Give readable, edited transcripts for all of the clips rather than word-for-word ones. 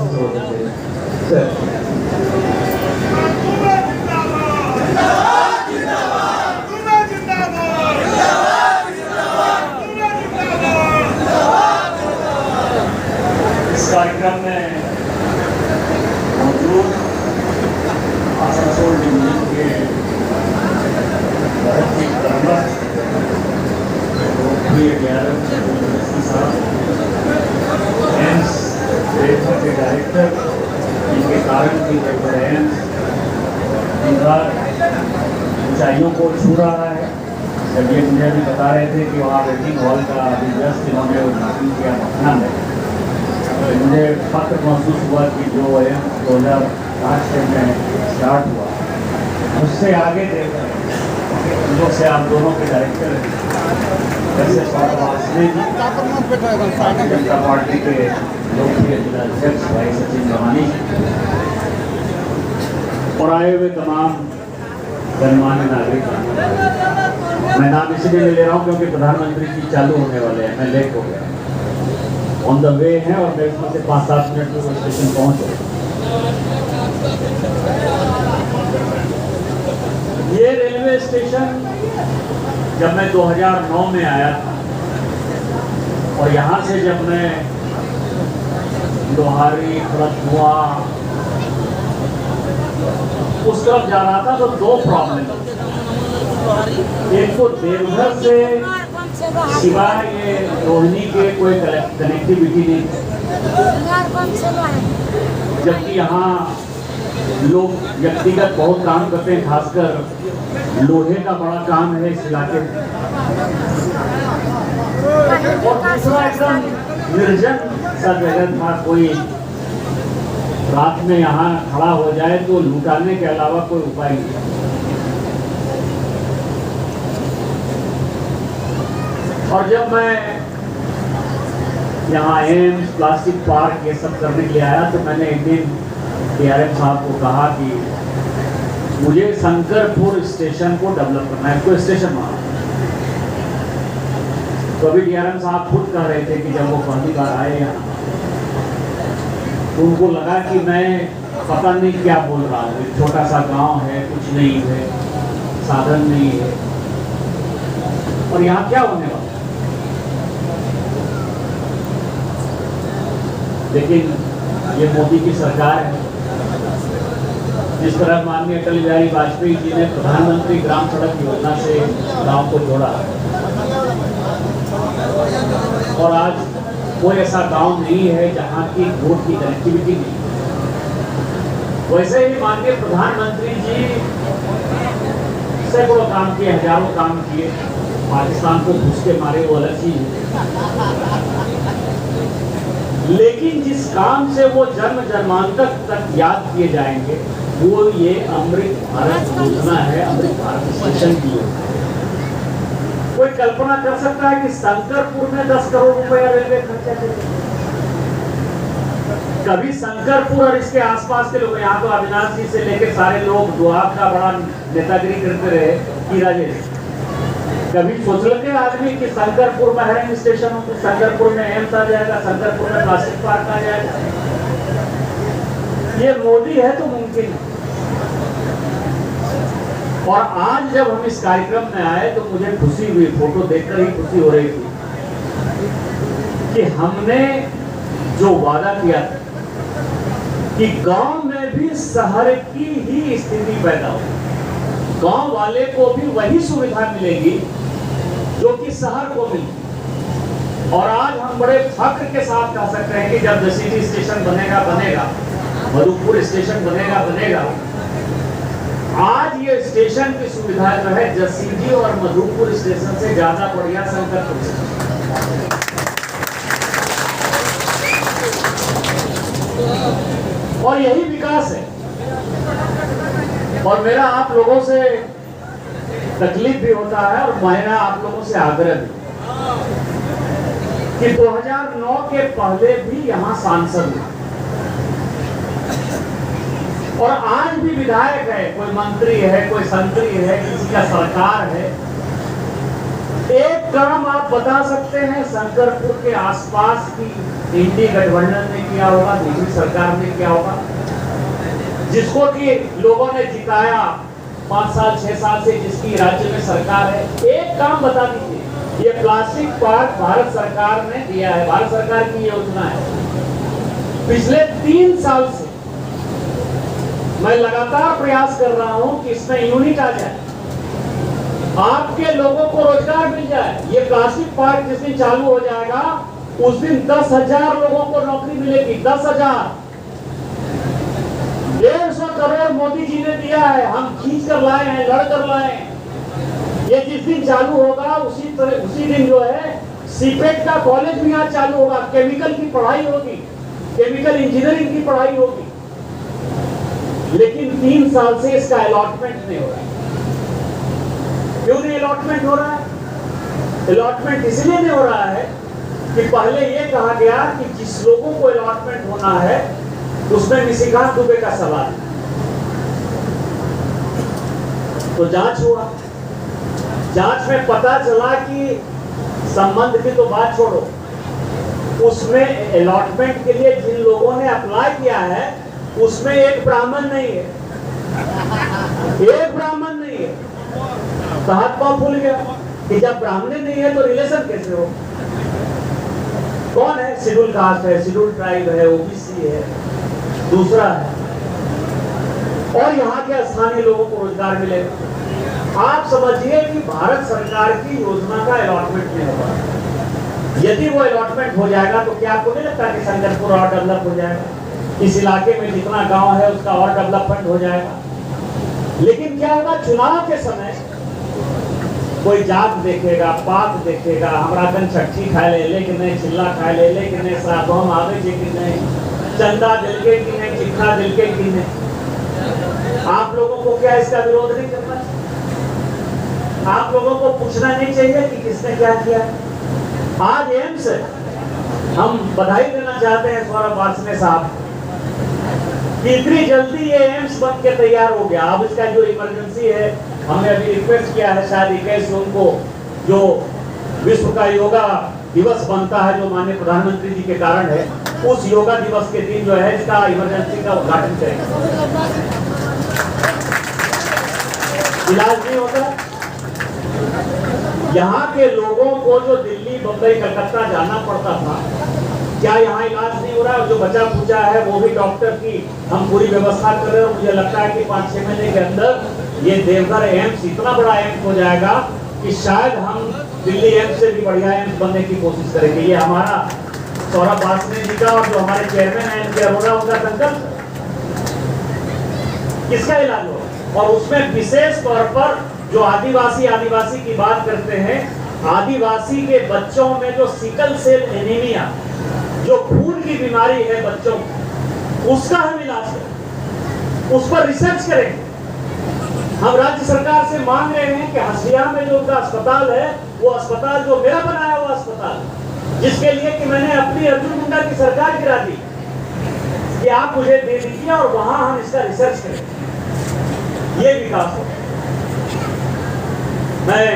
इस कार्यक्रम में मौजूद आसनसोल डिवीजन के बहुत ही प्रमुख एम्स जयपुर के डायरेक्टर, इनके कारण की जयपुर एम्स ऊंचाइयों को छू रहा है। जब ये मुझे अभी बता रहे थे कि वहाँ वेटिंग हॉल का अभी जस्ट इन्होंने उद्घाटन किया पटना में, तो मुझे फख्र महसूस हुआ कि जो एम्स 2008 में स्टार्ट हुआ उससे आगे देख रहे हैं लोग से आप दोनों के डायरेक्टर हैं। वैसे भारतीय जनता पार्टी के लोकप्रिय जिला अध्यक्ष भाई सचिन गवानी और आए हुए तमाम गणमान्य नागरिक, मैं नाम इसलिए ले रहा हूँ क्योंकि प्रधानमंत्री जी चालू होने वाले हैं, मैं लेट हो गया, ऑन द वे है और मेरे पास से 5-7 मिनट में वो स्टेशन पहुँचे। ये रेलवे स्टेशन जब मैं 2009 में आया था और यहाँ से जब मैं लोहारी खड़गपुर उस तरफ जा रहा था तो दो प्रॉब्लम, एक तो देवघर से सिवाय ये रोहिणी के कोई कनेक्टिविटी नहीं, जबकि यहाँ लोग व्यक्तिगत बहुत काम करते हैं, खासकर लोहे का बड़ा काम है इस इलाके में। और दूसरा एकदम निर्जन सा जगह था, कोई रात में यहाँ खड़ा हो जाए तो लुटाने के अलावा कोई उपाय नहीं। और जब मैं यहाँ एम्स, प्लास्टिक पार्क ये सब करने के लिए आया तो मैंने एक दिन डीआरएम साहब को कहा कि मुझे शंकरपुर स्टेशन को डेवलप करना है, कोई स्टेशन वहाँ। तो अभी डीआरएम साहब खुद कह रहे थे कि जब वो पहली बार आए यहाँ तो उनको लगा कि मैं पता नहीं क्या बोल रहा हूँ, छोटा सा गांव है, कुछ नहीं है, साधन नहीं है, और यहाँ क्या होने वाला। लेकिन ये मोदी की सरकार है। जिस तरह माननीय अटल बिहारी वाजपेयी जी ने प्रधानमंत्री ग्राम सड़क योजना से गांव को जोड़ा और आज कोई ऐसा गांव नहीं है जहां की रोड की कनेक्टिविटी नहीं, वैसे ही माननीय प्रधानमंत्री जी सैकड़ों काम किए, हजारों काम किए, पाकिस्तान को घुस के मारे वो अलग चीज है, लेकिन जिस काम से वो जन्म जन्मांतर तक याद किए जाएंगे वो ये अमृत भारत योजना है, अमृत भारत स्टेशन की योजना। कोई कल्पना कर सकता है कि शंकरपुर में 10 करोड़ रुपया रेलवे खर्चा करेगा? कभी शंकरपुर और इसके आसपास के लोग, यहाँ तो अविनाश जी से लेकर सारे लोग दुआब का बड़ा नेतागिरी करते रहे कि राजेश, कभी सोच लेते आदमी कि शंकरपुर में है स्टेशन हो तो शंकरपुर में एम्स आ जाएगा, शंकरपुर में प्लास्टिक पार्क आ जाएगा। ये मोदी है तो मुमकिन है। और आज जब हम इस कार्यक्रम में आए तो मुझे खुशी हुई, फोटो देखकर ही खुशी हो रही थी कि हमने जो वादा किया था कि गांव में भी शहर की ही स्थिति पैदा हो, गांव वाले को भी वही सुविधा मिलेगी जो कि शहर को मिली। और आज हम बड़े फख्र के साथ कह सकते हैं कि जब जसीडी स्टेशन बनेगा, मधुपुर स्टेशन बनेगा, आज ये स्टेशन की सुविधा जो है जसीडी और मधुपुर स्टेशन से ज्यादा बढ़िया शंकरपुर स्टेशन। और यही विकास है। और मेरा आप लोगों से तकलीफ भी होता है और मेरा आप लोगों से आग्रह भी कि 2009 के पहले भी यहाँ सांसद हैं और आज भी विधायक है, कोई मंत्री है, कोई संतरी है, किसी का सरकार है। एक काम आप बता सकते हैं शंकरपुर के आसपास की इंडी गठबंधन ने किया होगा, दूसरी सरकार ने किया होगा, जिसको कि लोगों ने जिताया 5 साल 6 साल से, जिसकी राज्य में सरकार है। एक काम बता दीजिए, ये प्लास्टिक पार्क भारत सरकार ने दिया है, भारत सरकार की योजना है। पिछले 3 साल से मैं लगातार प्रयास कर रहा हूं कि इसमें यूनिट आ जाए, आपके लोगों को रोजगार मिल जाए। ये प्लास्टिक पार्क जिस दिन चालू हो जाएगा उस दिन 10,000 लोगों को नौकरी मिलेगी। 10,000। 150 करोड़ मोदी जी ने दिया है, हम खींच कर लाए हैं, लड़ कर लाए हैं। ये जिस दिन चालू होगा उसी दिन जो है सीपेट का कॉलेज भी यहाँ चालू होगा, केमिकल की पढ़ाई होगी, केमिकल इंजीनियरिंग की पढ़ाई होगी। लेकिन 3 साल से इसका अलॉटमेंट नहीं हो रहा है। क्यों नहीं अलॉटमेंट हो रहा है? अलॉटमेंट इसलिए नहीं हो रहा है कि पहले ये कहा गया कि जिस लोगों को अलॉटमेंट होना है उसमें निशिकांत दुबे का सवाल, तो जांच हुआ, जांच में पता चला कि संबंध की तो बात छोड़ो, उसमें अलॉटमेंट के लिए जिन लोगों ने अप्लाई किया है उसमें एक ब्राह्मण नहीं है, एक ब्राह्मण नहीं है। तो हाथ पांव फूल गया कि जब ब्राह्मण नहीं है तो रिलेशन कैसे हो? कौन है? शेड्यूल कास्ट है, शेड्यूल ट्राइब है, ओबीसी है, दूसरा है, और यहाँ के स्थानीय लोगों को रोजगार मिलेगा। आप समझिए कि भारत सरकार की योजना का अलॉटमेंट नहीं होगा। यदि वो अलॉटमेंट हो जाएगा तो क्या आपको नहीं लगता कि संगतपुर और डेवलप हो जाएगा? इस इलाके में जितना गांव है उसका और डेवलपमेंट हो जाएगा। लेकिन क्या होगा, चुनाव के समय कोई जात देखेगा, पात देखेगा, हमारा कन छठी खाए ले कि नहीं, चिल्ला खाए ले कि नहीं, साधु हम आवे जे कि नहीं, चंदा दिल के कि नहीं, चिट्ठा दिल के कि नहीं। आप लोगों को क्या इसका विरोध नहीं करना चाहिए? आप लोगों को पूछना नहीं चाहिए कि किसने क्या किया? आज एम्स हम बधाई देना चाहते हैं सौरभ वार्ष्णेय साहब कि इतनी जल्दी ये एम्स बन के तैयार हो गया। अब इसका जो इमरजेंसी है, हमने अभी रिक्वेस्ट किया है, शायद 21 जून को जो विश्व का योगा दिवस बनता है, जो माननीय प्रधानमंत्री जी के कारण है, उस योगा दिवस के दिन जो है इसका इमरजेंसी का उद्घाटन करेंगे। इलाज नहीं होता। यहाँ के लोगों को जो दिल्ली, बम्बई, कलकत्ता जाना पड़ता था, क्या यहाँ इलाज नहीं हो रहा है? जो बचा पूछा है वो भी डॉक्टर की हम पूरी व्यवस्था कर रहे हैं। मुझे लगता है कि 5-6 महीने के अंदर ये देवघर एम्स इतना बड़ा एम्स हो जाएगा कि शायद हम दिल्ली एम्स से भी बढ़िया एम्स बनने की कोशिश करेंगे। ये हमारा सौरभ वार्ष्णेय जी का और जो हमारे चेयरमैन है एनके अरोड़ा, उनका संकल्प। किसका इलाज हो? और उसमें विशेष तौर पर जो आदिवासी की बात करते हैं, आदिवासी के बच्चों में जो सिकल सेल एनीमिया, जो खून की बीमारी है बच्चों को, उसका हम इलाज करें, उस पर रिसर्च करेंगे। हम राज्य सरकार से मांग रहे हैं कि हसिया में जो उनका अस्पताल है, वो अस्पताल जो मेरा बनाया हुआ अस्पताल, जिसके लिए कि मैंने अपनी अर्जुन मुंडा की सरकार गिरा दी, कि आप मुझे दे दीजिए और वहां हम इसका रिसर्च करें। ये विकास हो। मैं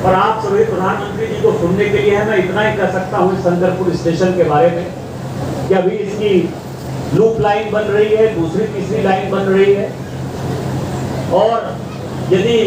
और आप सभी प्रधानमंत्री जी को सुनने के लिए है, मैं इतना ही कह सकता हूँ संगतपुर स्टेशन के बारे में कि अभी इसकी लूप लाइन बन रही है, दूसरी तीसरी लाइन बन रही है, और यदि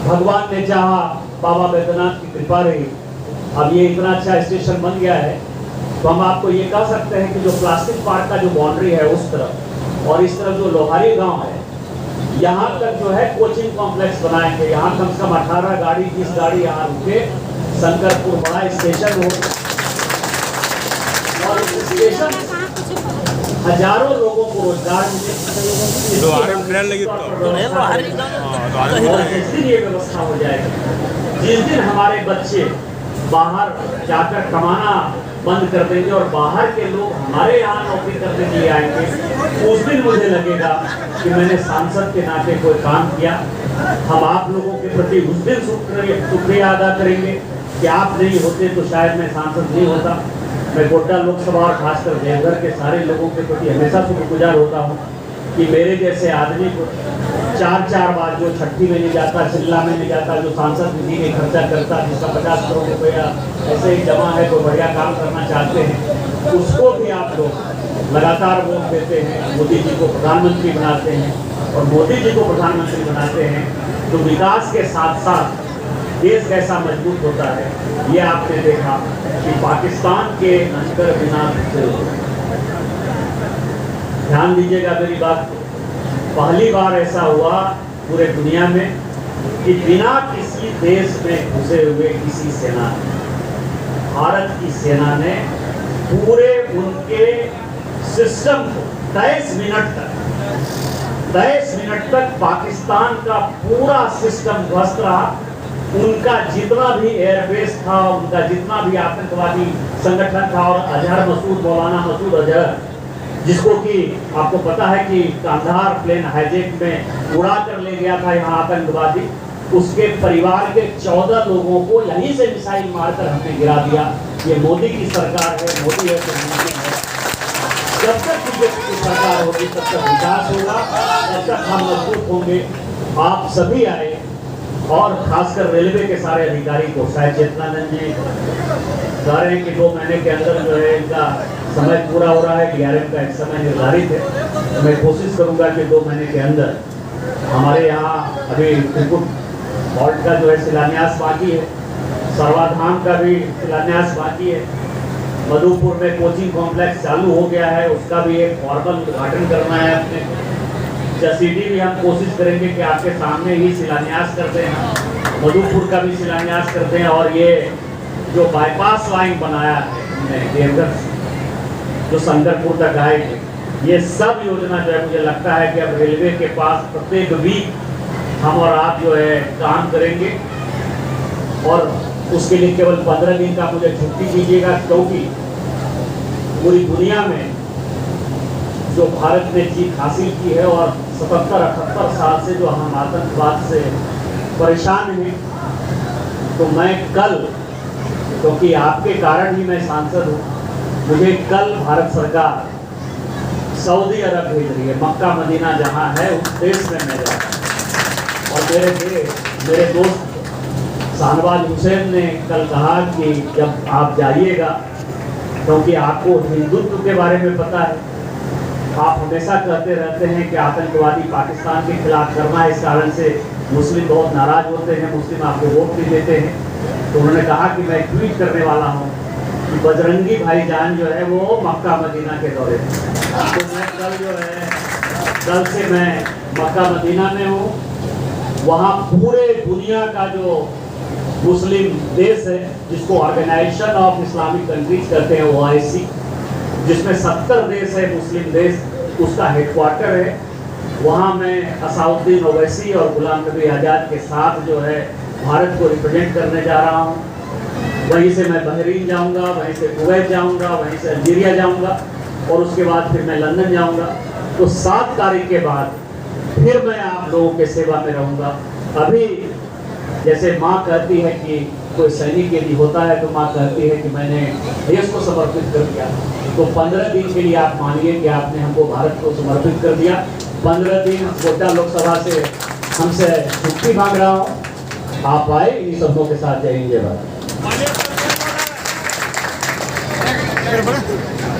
भगवान ने चाहा, बाबा बैद्यनाथ की कृपा रही, अब ये इतना अच्छा स्टेशन बन गया है, तो हम आपको ये कह सकते हैं कि जो प्लास्टिक पार्क का जो बाउंड्री है उस तरफ और इस तरफ जो लोहारी गांव है, यहाँ तक जो है कोचिंग कॉम्प्लेक्स बनाएंगे। यहाँ कम से कम 18 गाड़ी 20 गाड़ी यहाँ रुके, संगतपुर बड़ा स्टेशन हो, और इस स्टेशन हजारों लोगों को रोजगार मिले। जिस दिन ये व्यवस्था हो जाएगी, जिस दिन हमारे बच्चे बाहर जाकर कमाना बंद कर देंगे और बाहर के लोग हमारे यहाँ नौकरी करने के लिए आएंगे, उस दिन मुझे लगेगा कि मैंने सांसद के नाते कोई काम किया। हम आप लोगों के प्रति उस दिन शुक्रिया अदा करेंगे कि आप नहीं होते तो शायद मैं सांसद नहीं होता। मैं गोड्डा लोकसभा और खासकर देवघर के सारे लोगों के प्रति हमेशा शुक्रगुजार होता हूँ कि मेरे जैसे आदमी को 4 बार जो छठी में नहीं जाता, चिल्ला में नहीं जाता, जो सांसद निधि में खर्चा करता, जिसका 50 करोड़ रुपया ऐसे ही जमा है, कोई बढ़िया काम करना चाहते हैं, उसको भी आप लोग लगातार वोट देते हैं, मोदी जी को प्रधानमंत्री बनाते हैं। और मोदी जी को प्रधानमंत्री बनाते हैं तो विकास के साथ साथ देश कैसा मजबूत होता है, ये आपने देखा कि पाकिस्तान के अंदर बिना ध्यान दीजिएगा मेरी बात को, पहली बार ऐसा हुआ पूरे दुनिया में कि बिना किसी देश में घुसे हुए किसी सेना, भारत की सेना ने पूरे उनके सिस्टम को 23 मिनट तक पाकिस्तान का पूरा सिस्टम ध्वस्त रहा। उनका जितना भी एयरबेस था, उनका जितना भी आतंकवादी संगठन था, और अजहर मसूद, मौलाना मसूद अजहर, जिसको कि आपको पता है कि कांधार प्लेन हाईजैक में उड़ा कर ले गया था यहाँ आतंकवादी, उसके परिवार के 14 लोगों को यहीं से मिसाइल मारकर हमने गिरा दिया। ये मोदी की सरकार है, मोदी है तो मुमकिन है। जब तक बीजेपी की सरकार होगी तब तक विकास होगा, तब तक हम मजबूत होंगे। आप सभी आए, और खासकर रेलवे के सारे अधिकारी को, शायद चेतनानंद जी कह रहे हैं कि 2 महीने के अंदर जो है इनका समय पूरा हो रहा है, DRM का एक समय निर्धारित है, तो मैं कोशिश करूंगा कि 2 महीने के अंदर हमारे यहाँ अभी त्रिकुट हॉल्ट का जो है शिलान्यास बाकी है, सर्वाधाम का भी शिलान्यास बाकी है, मधुपुर में कोचिंग कॉम्प्लेक्स चालू हो गया है, उसका भी एक फॉर्मल उद्घाटन करना है अपने। जसीडी भी हम कोशिश करेंगे कि आपके सामने ही शिलान्यास करते हैं, मधुपुर का भी शिलान्यास करते हैं। और ये जो बाईपास लाइन बनाया है देवघर जो शंकरपुर तक आएगी, ये सब योजना जो है मुझे लगता है कि अब रेलवे के पास प्रत्येक वीक हम और आप जो है काम करेंगे। और उसके लिए केवल 15 दिन का मुझे छुट्टी दीजिएगा, क्योंकि पूरी दुनिया में जो भारत ने जीत हासिल की है और 77-78 साल से जो हम आतंकवाद से परेशान हैं, तो मैं कल, क्योंकि आपके कारण ही मैं सांसद हूँ, मुझे कल भारत सरकार सऊदी अरब भेज रही है, मक्का मदीना जहाँ है उस देश में मैं जाऊँ। और मेरे दोस्त शाहनवाज हुसैन ने कल कहा कि जब आप जाइएगा, क्योंकि आपको हिंदुत्व के बारे में पता है, आप हमेशा कहते रहते हैं कि आतंकवादी पाकिस्तान के खिलाफ करना है, इस कारण से मुस्लिम बहुत नाराज होते हैं, मुस्लिम आपको वोट नहीं देते हैं। तो उन्होंने कहा कि मैं ट्वीट करने वाला हूँ कि बजरंगी भाईजान जो है वो मक्का मदीना के दौरे में, तो मैं कल जो है, कल से मैं मक्का मदीना में हूँ। वहाँ पूरे दुनिया का जो मुस्लिम देश है, जिसको ऑर्गेनाइजेशन ऑफ इस्लामिक कंट्रीज कहते हैं, OIC, जिसमें 70 देश है मुस्लिम देश, उसका हेडक्वार्टर है। वहाँ मैं असाउद्दीन ओवैसी और गुलाम नबी आज़ाद के साथ जो है भारत को रिप्रेजेंट करने जा रहा हूँ। वहीं से मैं बहरीन जाऊँगा, वहीं से कुवैत जाऊँगा, वहीं से अल्जीरिया जाऊँगा, और उसके बाद फिर मैं लंदन जाऊँगा। तो 7 तारीख के बाद फिर मैं आप लोगों के सेवा में रहूँगा। अभी जैसे माँ कहती है कि कोई सैनिक यदि होता है तो माँ कहती है कि मैंने देश को समर्पित कर दिया, तो 15 दिन के लिए आप मानिए कि आपने हमको भारत को समर्पित कर दिया। 15 दिन कोटा लोकसभा से हमसे छुट्टी मांग रहा हूँ, आप आए, इन शब्दों के साथ जय हिंद जय भारत।